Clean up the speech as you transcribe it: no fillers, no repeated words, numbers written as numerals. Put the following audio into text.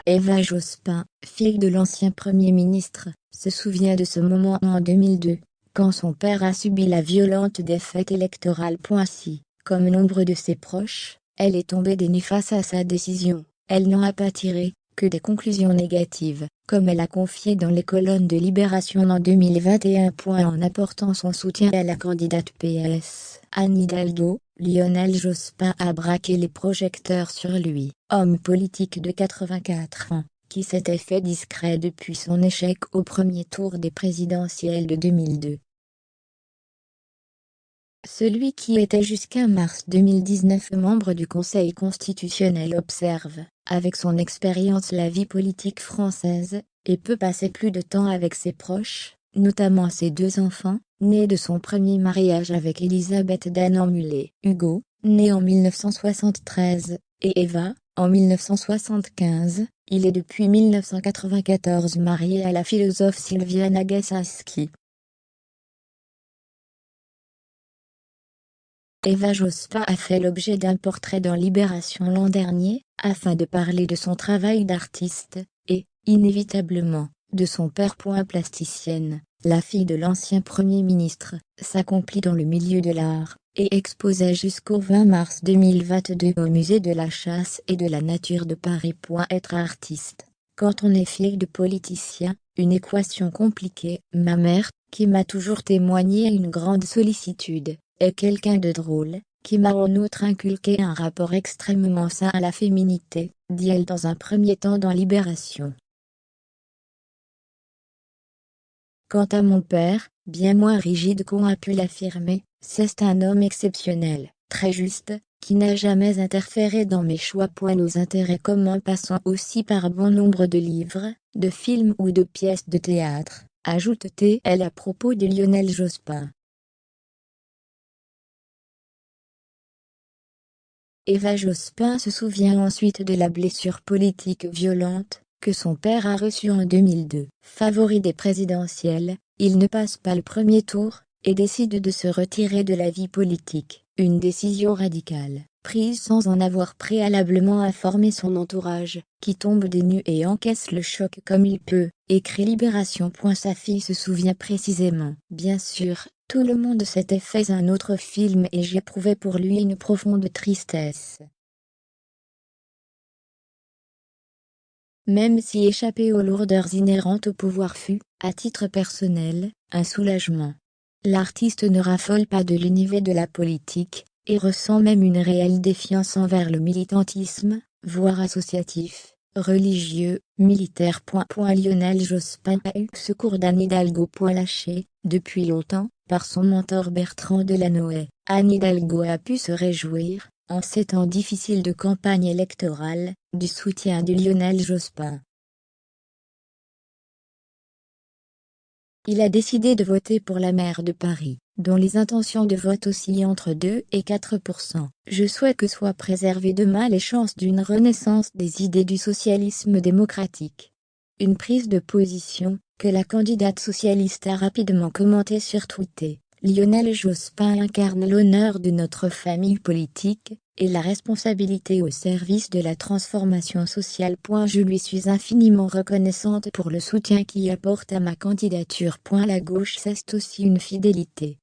Eva Jospin, fille de l'ancien Premier ministre, se souvient de ce moment en 2002, quand son père a subi la violente défaite électorale. Si, comme nombre de ses proches, elle est tombée des nues face à sa décision, elle n'en a pas tiré que des conclusions négatives, comme elle a confié dans les colonnes de Libération en 2021. En apportant son soutien à la candidate PS, Anne Hidalgo, Lionel Jospin a braqué les projecteurs sur lui, homme politique de 84 ans, qui s'était fait discret depuis son échec au premier tour des présidentielles de 2002. Celui qui était jusqu'à mars 2019 membre du Conseil constitutionnel observe, avec son expérience, la vie politique française, et peut passer plus de temps avec ses proches, notamment ses deux enfants, nés de son premier mariage avec Elisabeth Danan-Mullet. Hugo, né en 1973, et Eva, en 1975, il est depuis 1994 marié à la philosophe Sylvia Nagasaski. Eva Jospin a fait l'objet d'un portrait dans Libération l'an dernier, afin de parler de son travail d'artiste, et, inévitablement, de son père. Plasticienne, la fille de l'ancien Premier ministre, s'accomplit dans le milieu de l'art, et exposait jusqu'au 20 mars 2022 au musée de la Chasse et de la Nature de Paris. Être artiste, quand on est fille de politicien, une équation compliquée. Ma mère, qui m'a toujours témoigné une grande sollicitude, est quelqu'un de drôle, qui m'a en outre inculqué un rapport extrêmement sain à la féminité, dit-elle dans un premier temps dans Libération. Quant à mon père, bien moins rigide qu'on a pu l'affirmer, c'est un homme exceptionnel, très juste, qui n'a jamais interféré dans mes choix. Nos intérêts communs passant aussi par bon nombre de livres, de films ou de pièces de théâtre, ajoute-t-elle à propos de Lionel Jospin. Eva Jospin se souvient ensuite de la blessure politique violente que son père a reçue en 2002. Favori des présidentielles, il ne passe pas le premier tour, et décide de se retirer de la vie politique. Une décision radicale, prise sans en avoir préalablement informé son entourage, qui tombe des nues et encaisse le choc comme il peut, écrit Libération. Sa fille se souvient précisément. Bien sûr, tout le monde s'était fait un autre film et j'éprouvais pour lui une profonde tristesse. Même si échapper aux lourdeurs inhérentes au pouvoir fut, à titre personnel, un soulagement. L'artiste ne raffole pas de l'univers de la politique, et ressent même une réelle défiance envers le militantisme, voire associatif, religieux, militaire. Lionel Jospin a eu secours d'Anne Hidalgo. Lâché, depuis longtemps, par son mentor Bertrand Delanoë, Anne Hidalgo a pu se réjouir, en ces temps difficiles de campagne électorale, du soutien de Lionel Jospin. Il a décidé de voter pour la maire de Paris, dont les intentions de vote oscillent entre 2 et 4%. Je souhaite que soient préservées demain les chances d'une renaissance des idées du socialisme démocratique. Une prise de position, que la candidate socialiste a rapidement commentée sur Twitter. Lionel Jospin incarne l'honneur de notre famille politique, et la responsabilité au service de la transformation sociale. Je lui suis infiniment reconnaissante pour le soutien qu'il apporte à ma candidature. La gauche, c'est aussi une fidélité.